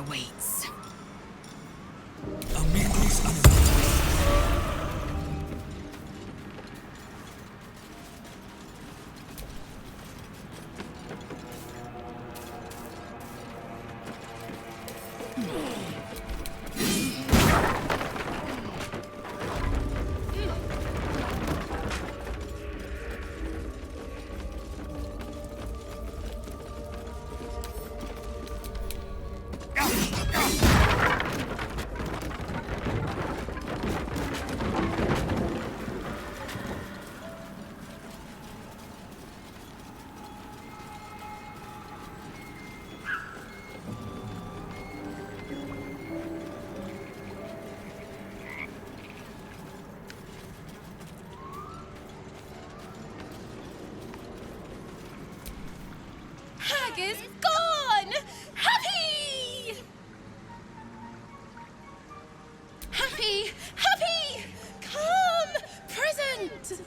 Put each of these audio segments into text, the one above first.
awaits. Is gone! Happy! Happy! Happy! Come! Present!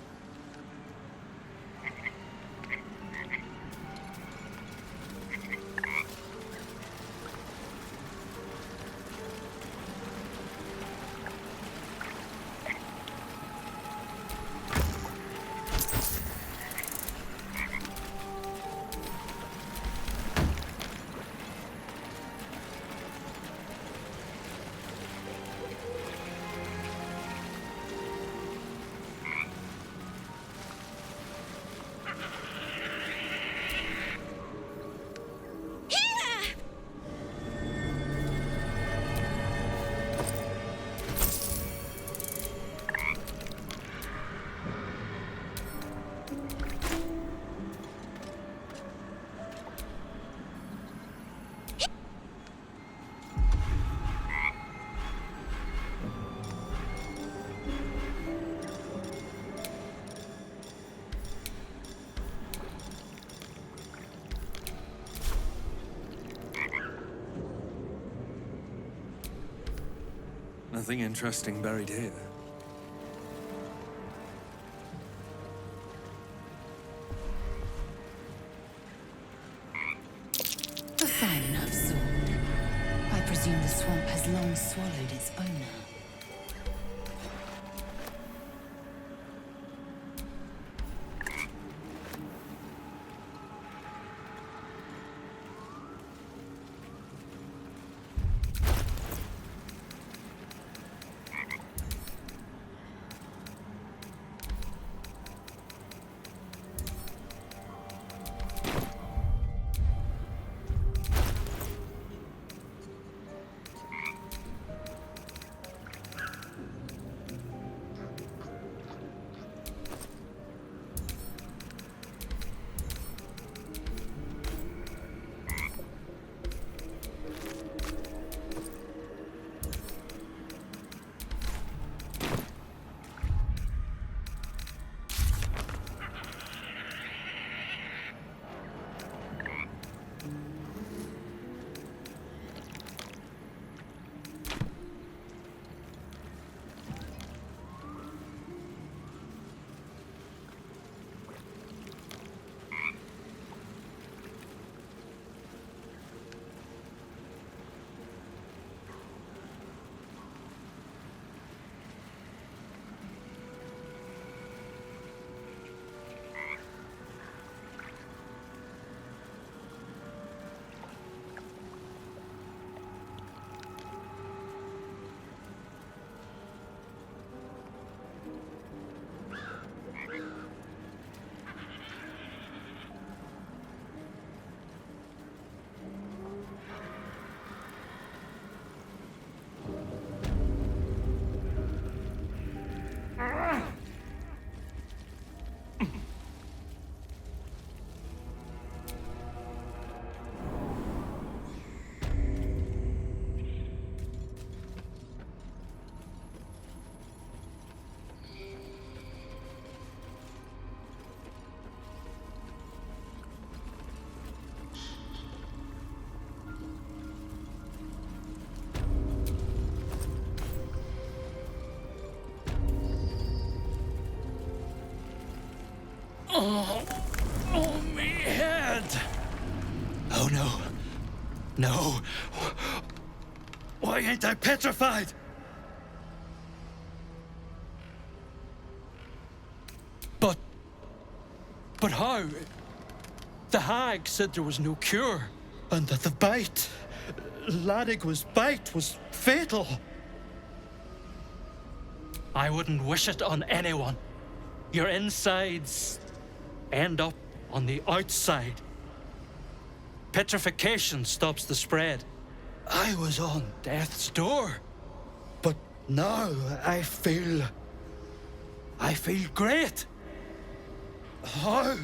Nothing interesting buried here. A fine enough sword. I presume the swamp has long swallowed its owner. Oh, me head! Oh no. No. Why ain't I petrified? But how? The hag said there was no cure. And that the bite, Ladigwa's bite, was fatal. I wouldn't wish it on anyone. Your insides end up on the outside. Petrification stops the spread. I was on death's door. But now I feel great. How?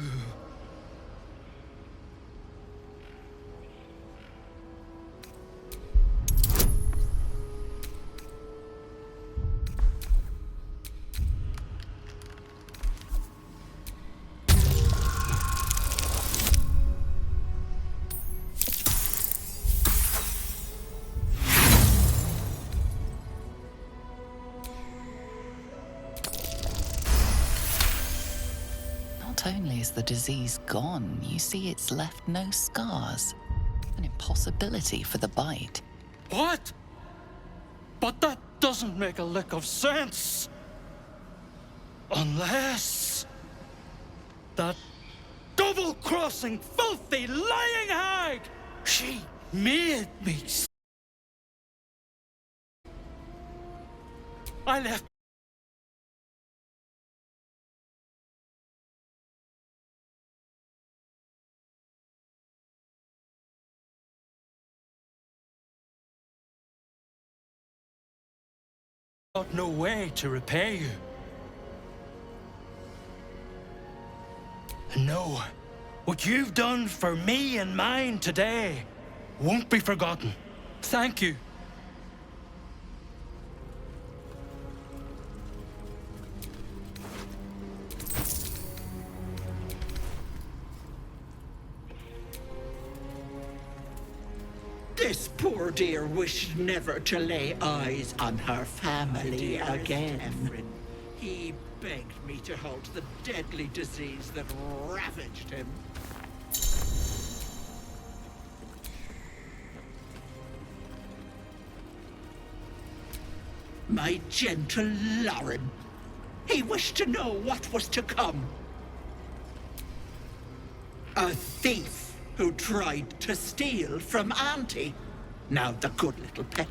Not only is the disease gone, you see it's left no scars. An impossibility for the bite. What? But that doesn't make a lick of sense. Unless that double-crossing, filthy, lying hag, she made me. I left. Got no way to repay you. And no, what you've done for me and mine today won't be forgotten. Thank you. This poor dear wished never to lay eyes on her family again. He begged me to halt the deadly disease that ravaged him. My gentle Lauren. He wished to know what was to come. A thief who tried to steal from Auntie. Now the good little pet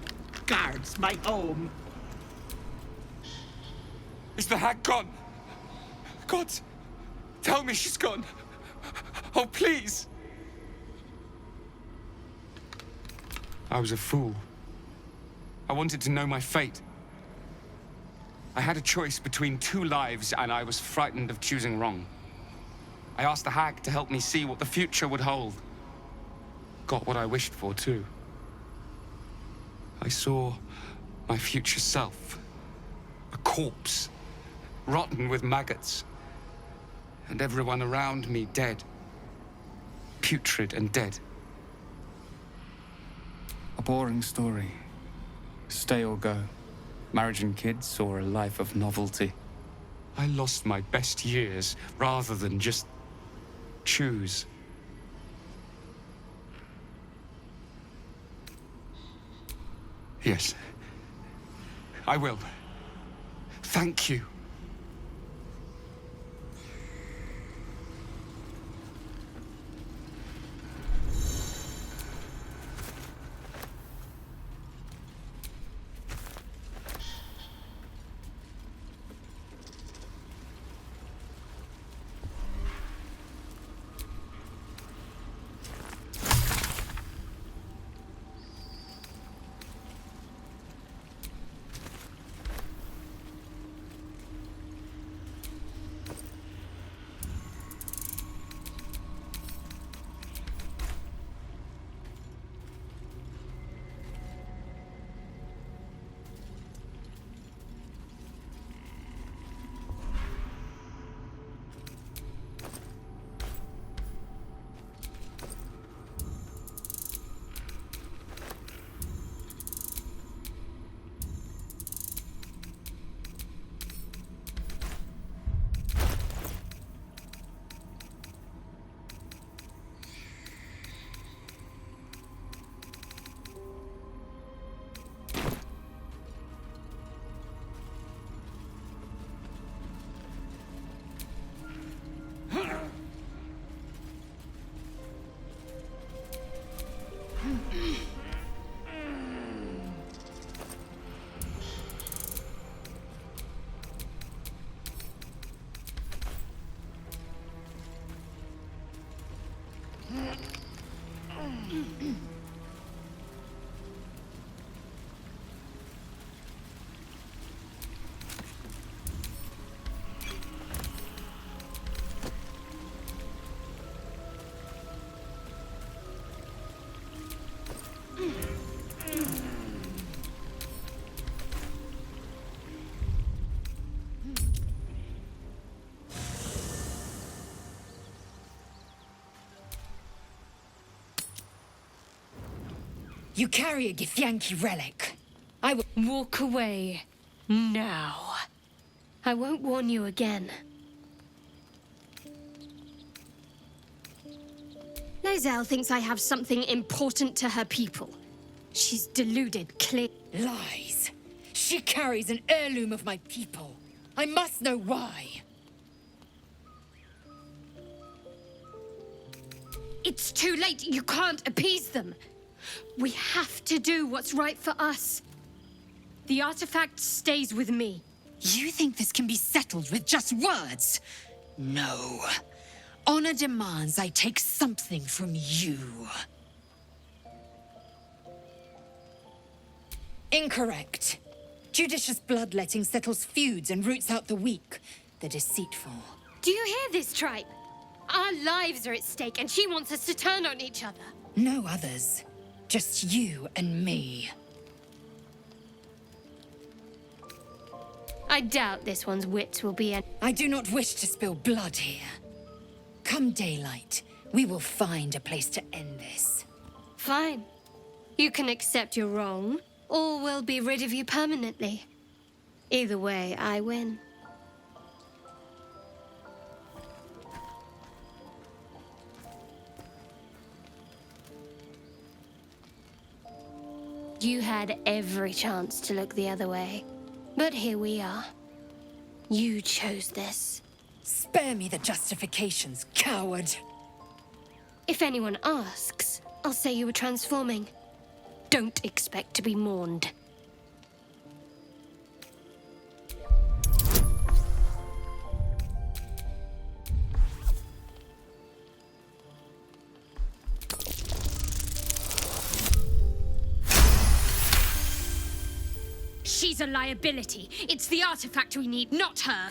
guards my home. Is the hag gone? God, tell me she's gone. Oh, please. I was a fool. I wanted to know my fate. I had a choice between two lives, and I was frightened of choosing wrong. I asked the hag to help me see what the future would hold. Got what I wished for, too. I saw my future self. A corpse, rotten with maggots. And everyone around me dead. Putrid and dead. A boring story. Stay or go. Marriage and kids, or a life of novelty. I lost my best years rather than just choose. Yes, I will. Thank you. You carry a Githyanki relic. I will Walk away. Now. I won't warn you again. Lae'zel thinks I have something important to her people. She's deluded, clear. lies. She carries an heirloom of my people. I must know why. It's too late. You can't appease them. We have to do what's right for us. The artifact stays with me. You think this can be settled with just words? No. Honor demands I take something from you. Incorrect. Judicious bloodletting settles feuds and roots out the weak, the deceitful. Do you hear this, tribe? Our lives are at stake, and she wants us to turn on each other. No others. Just you and me. I doubt this one's wits will be I do not wish to spill blood here. Come daylight, we will find a place to end this. Fine. You can accept you're wrong, or we'll be rid of you permanently. Either way, I win. You had every chance to look the other way, but here we are. You chose this. Spare me the justifications, coward. If anyone asks, I'll say you were transforming. Don't expect to be mourned. She's a liability. It's the artifact we need, not her.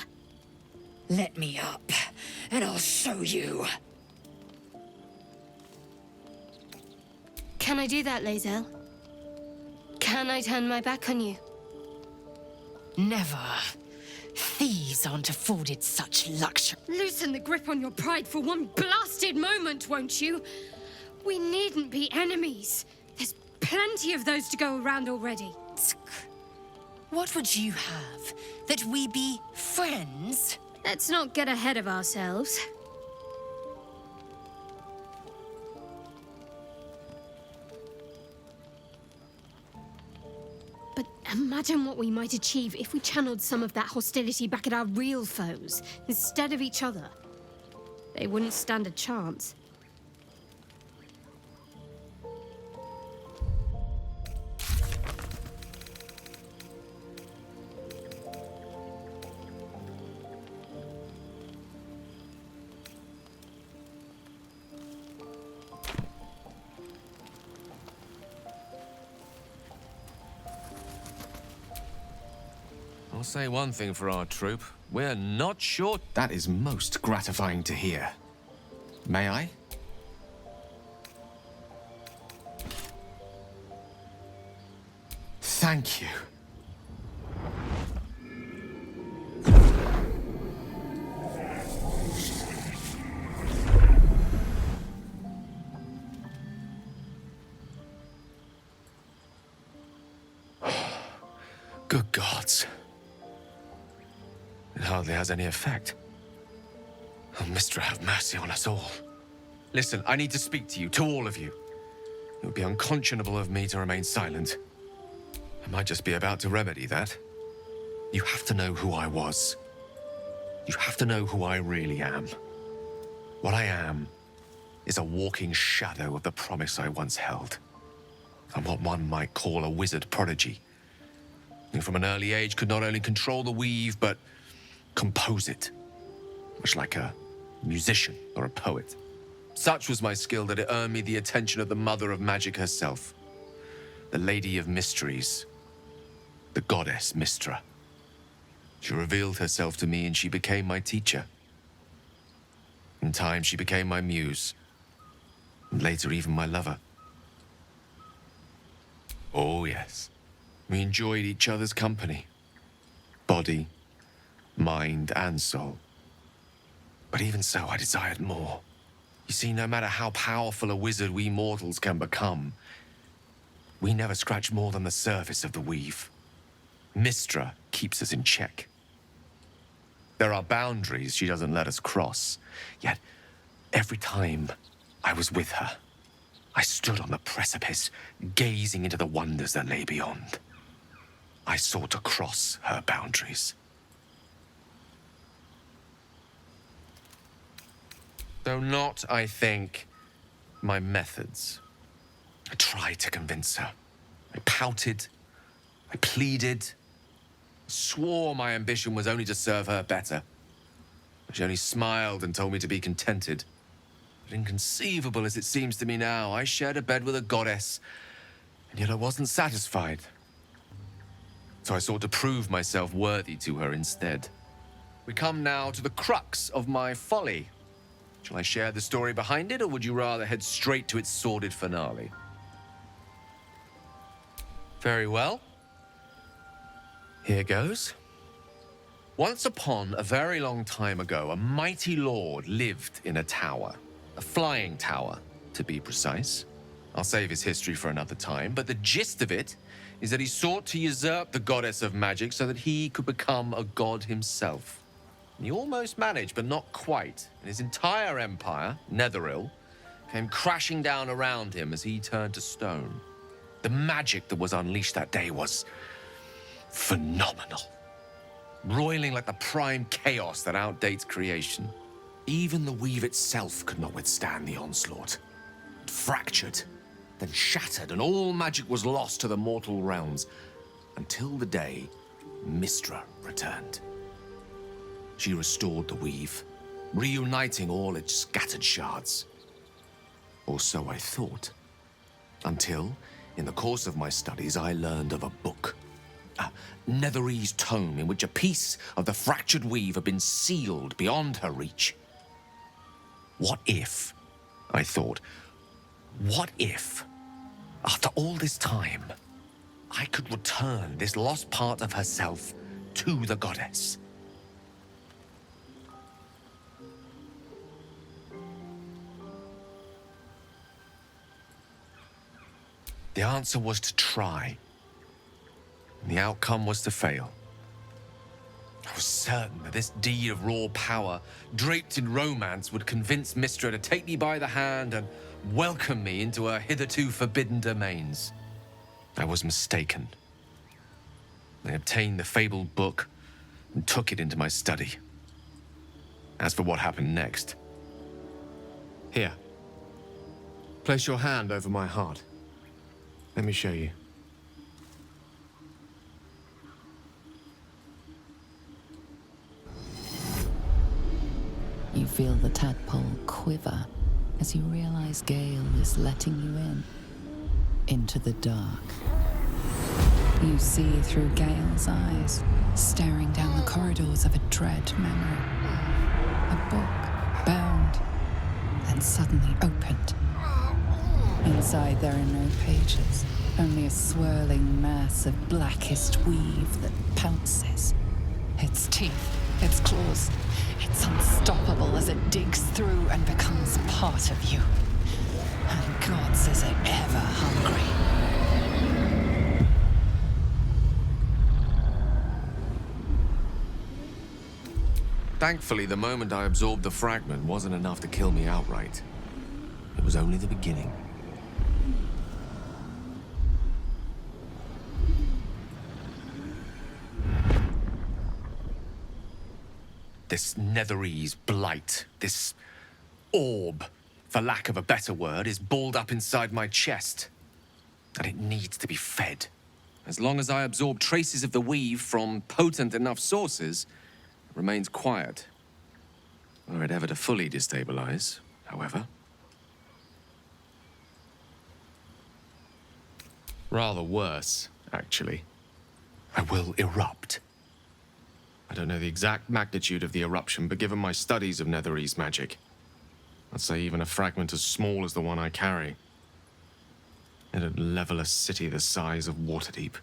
Let me up, and I'll show you. Can I do that, Lae'zel? Can I turn my back on you? Never. Thieves aren't afforded such luxury. Loosen the grip on your pride for one blasted moment, won't you? We needn't be enemies. There's plenty of those to go around already. What would you have? That we be friends? Let's not get ahead of ourselves. But imagine what we might achieve if we channeled some of that hostility back at our real foes, instead of each other. They wouldn't stand a chance. I'll say one thing for our troop. We're not short. That is most gratifying to hear. May I? Thank you. Good gods. It hardly has any effect. Oh, Mistra, have mercy on us all. Listen, I need to speak to you, to all of you. It would be unconscionable of me to remain silent. I might just be about to remedy that. You have to know who I was. You have to know who I really am. What I am is a walking shadow of the promise I once held. I'm what one might call a wizard prodigy. Who from an early age could not only control the weave, but compose it, much like a musician or a poet. Such was my skill that it earned me the attention of the mother of magic herself, the Lady of Mysteries, the goddess Mistra. She revealed herself to me and she became my teacher. In time, she became my muse, and later even my lover. Oh, yes. We enjoyed each other's company. Body, mind, and soul. But even so, I desired more. You see, no matter how powerful a wizard we mortals can become, we never scratch more than the surface of the weave. Mystra keeps us in check. There are boundaries she doesn't let us cross, yet every time I was with her, I stood on the precipice, gazing into the wonders that lay beyond. I sought to cross her boundaries. Though not, I think, my methods. I tried to convince her. I pouted. I pleaded. Swore my ambition was only to serve her better. She only smiled and told me to be contented. But inconceivable as it seems to me now, I shared a bed with a goddess, and yet I wasn't satisfied. So I sought to prove myself worthy to her instead. We come now to the crux of my folly. Shall I share the story behind it, or would you rather head straight to its sordid finale? Very well. Here goes. Once upon a very long time ago, a mighty lord lived in a tower. A flying tower, to be precise. I'll save his history for another time, but the gist of it is that he sought to usurp the goddess of magic so that he could become a god himself. And he almost managed, but not quite. And his entire empire, Netheril, came crashing down around him as he turned to stone. The magic that was unleashed that day was phenomenal. Roiling like the prime chaos that outdates creation. Even the weave itself could not withstand the onslaught. It fractured, then shattered, and all magic was lost to the mortal realms, until the day Mystra returned. She restored the weave, reuniting all its scattered shards. Or so I thought. Until, in the course of my studies, I learned of a book. A Netherese tome in which a piece of the fractured weave had been sealed beyond her reach. What if, I thought, what if, after all this time, I could return this lost part of herself to the goddess? The answer was to try. And the outcome was to fail. I was certain that this deed of raw power, draped in romance, would convince Mystra to take me by the hand and welcome me into her hitherto forbidden domains. I was mistaken. I obtained the fabled book and took it into my study. As for what happened next... Here. Place your hand over my heart. Let me show you. You feel the tadpole quiver as you realize Gale is letting you in, into the dark. You see through Gale's eyes, staring down the corridors of a dread memory. A book, bound, then suddenly opened. Inside there are no pages, only a swirling mass of blackest weave that pounces. Its teeth, its claws, it's unstoppable as it digs through and becomes part of you. And gods, is it ever hungry. Thankfully, the moment I absorbed the fragment wasn't enough to kill me outright. It was only the beginning. This Netherese blight, this orb, for lack of a better word, is balled up inside my chest. And it needs to be fed. As long as I absorb traces of the weave from potent enough sources, it remains quiet. Were it ever to fully destabilize, however. Rather worse, actually. I will erupt. I don't know the exact magnitude of the eruption, but given my studies of Netherese magic, I'd say even a fragment as small as the one I carry, it'd level a city the size of Waterdeep.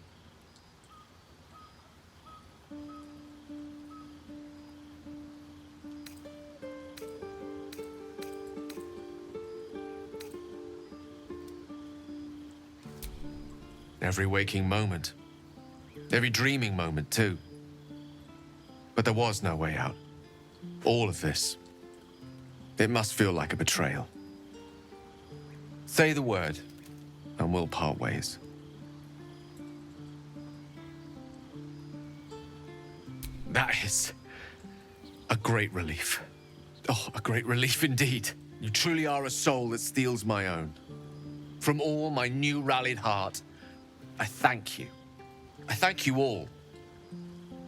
Every waking moment. Every dreaming moment, too. But there was no way out. All of this. It must feel like a betrayal. Say the word, and we'll part ways. That is a great relief. Oh, a great relief indeed. You truly are a soul that steals my own. From all my new rallied heart, I thank you. I thank you all.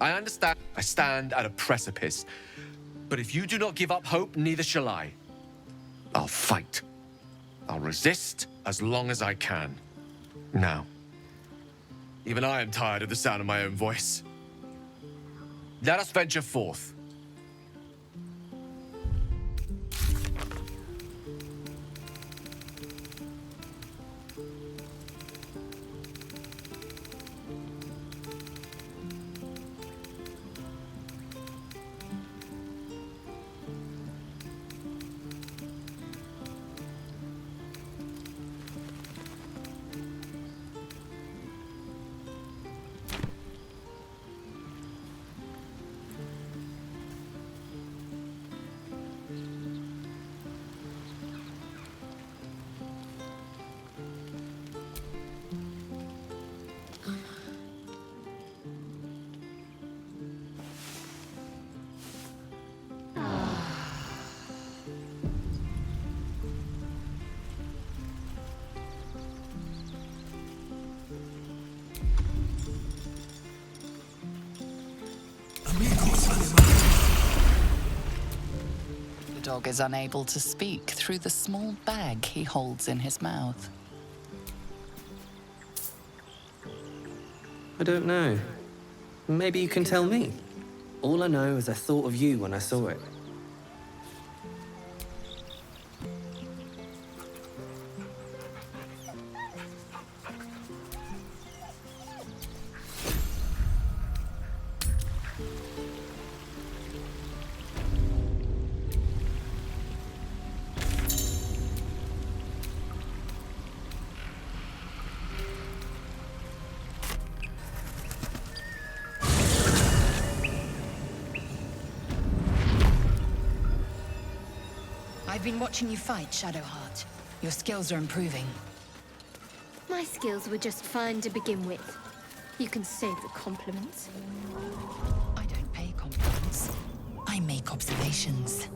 I understand I stand at a precipice, but if you do not give up hope, neither shall I. I'll fight. I'll resist as long as I can. Now, even I am tired of the sound of my own voice. Let us venture forth. The dog is unable to speak through the small bag he holds in his mouth. I don't know. Maybe you can tell me. All I know is I thought of you when I saw it. I've been watching you fight, Shadowheart. Your skills are improving. My skills were just fine to begin with. You can save the compliments. I don't pay compliments. I make observations.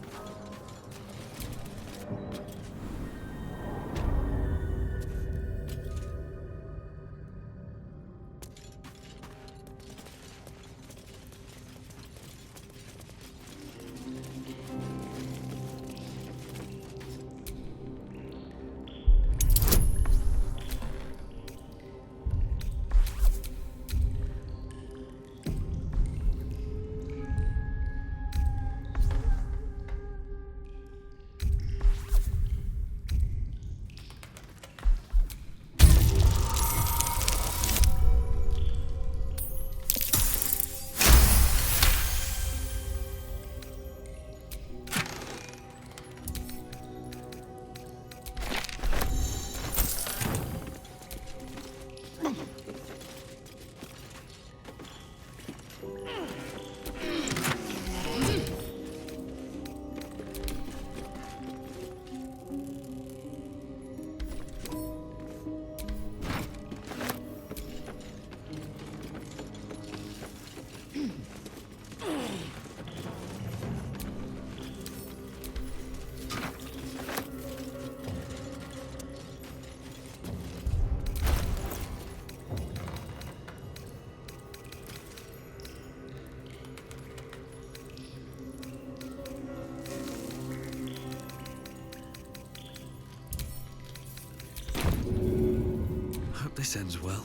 Hope this ends well.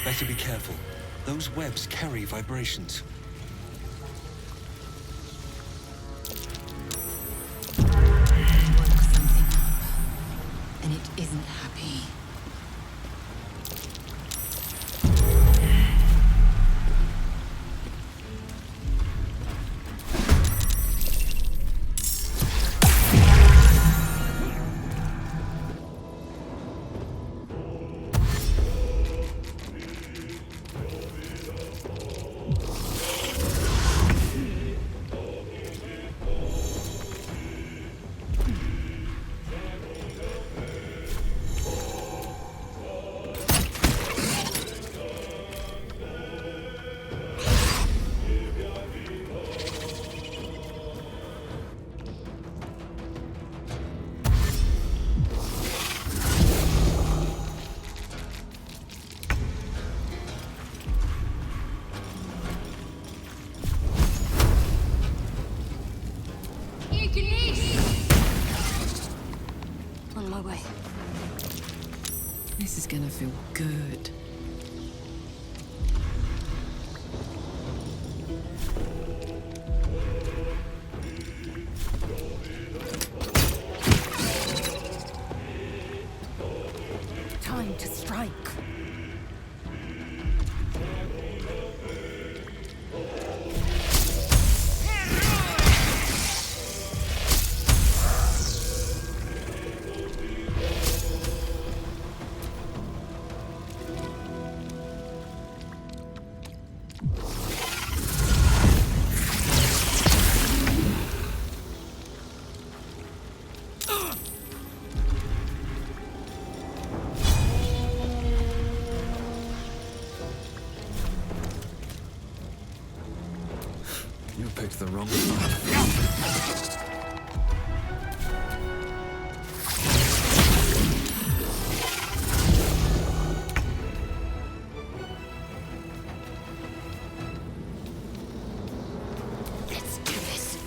Better be careful. Those webs carry vibrations. Woke something up, and it isn't happy. On my way. This is gonna feel good. Time to strike. You picked the wrong fight. Let's do this.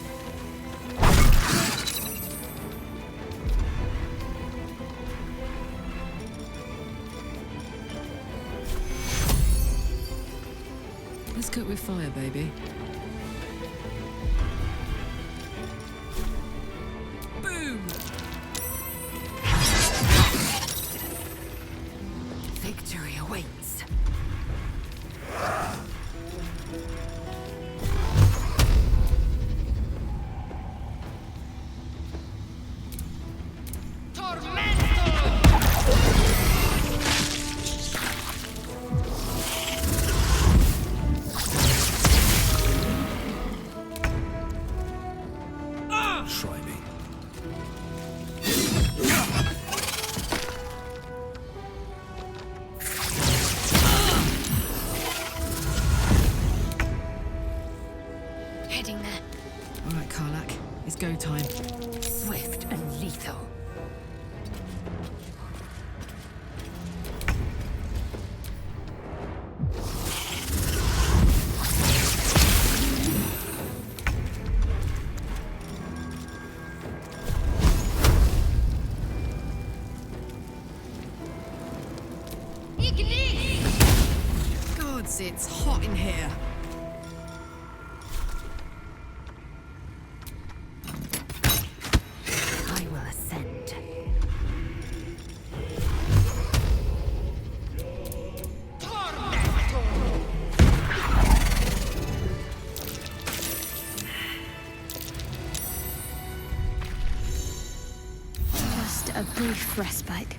Let's cook with fire, baby. Boom! Victory awaits. Try me. Heading there. All right, Karlak, it's go time. Swift and lethal. Gods, it's hot in here. I will ascend. Just a brief respite.